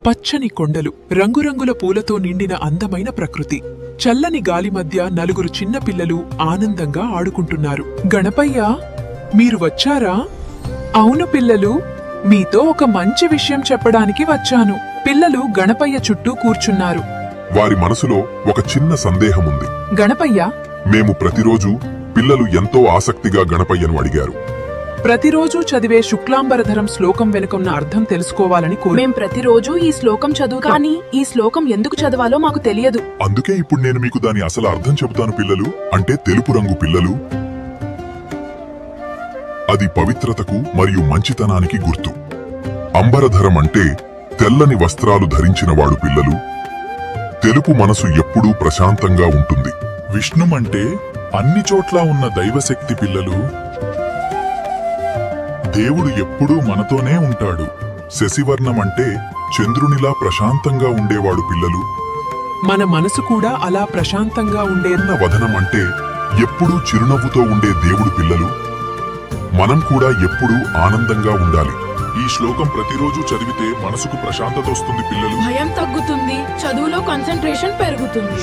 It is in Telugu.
పచ్చని కొండలు, రంగురంగుల పూలతో నిండిన అందమైన ప్రకృతి. చల్లని గాలి మధ్య నలుగురు చిన్నపిల్లలు ఆనందంగా ఆడుకుంటున్నారు. గణపయ్య, మీరు వచ్చారా? అవును పిల్లలు, మీతో ఒక మంచి విషయం చెప్పడానికి వచ్చాను. పిల్లలు గణపయ్య చుట్టూ కూర్చున్నారు. వారి మనసులో ఒక చిన్న సందేహముంది. గణపయ్య, మేము ప్రతిరోజు పిల్లలు ఎంతో ఆసక్తిగా గణపయ్యను అడిగారు. ప్రతిరోజు చదివే శుక్లాంబరధరం శ్లోకం వెనుకున్న అర్థం తెలుసుకోవాలని మేం ప్రతిరోజు ఈ శ్లోకం చదువు, కానీ ఈ శ్లోకం ఎందుకు చదవాలో మాకు తెలియదు. అందుకే ఇప్పుడు నేను మీకు దాని అసలు అర్థం చెబుతాను పిల్లలు. అంటే తెలుపు రంగు పిల్లలు, అది పవిత్రతకు మరియు మంచితనానికి గుర్తు. అంబరధరం అంటే తెల్లని వస్త్రాలు ధరించినవాడు పిల్లలు. తెలుపు మనసు ఎప్పుడూ ప్రశాంతంగా ఉంటుంది. విష్ణుమంటే అన్ని చోట్ల ఉన్న దైవశక్తి పిల్లలు. దేవుడు ఎప్పుడూ మనతోనే ఉంటాడు. శశివర్ణమంటే చంద్రునిలా ప్రశాంతంగా ఉండేవాడు పిల్లలు. మన మనసు కూడా అలా ప్రశాంతంగా ఉండే వదనమంటే ఎప్పుడూ చిరునవ్వుతో ఉండే దేవుడు పిల్లలు. మనం కూడా ఎప్పుడూ ఆనందంగా ఉండాలి. ఈ శ్లోకం ప్రతిరోజు చదివితే మనసుకు ప్రశాంతత వస్తుంది పిల్లలు. భయం తగ్గుతుంది, చదువులో కాన్సంట్రేషన్ పెరుగుతుంది.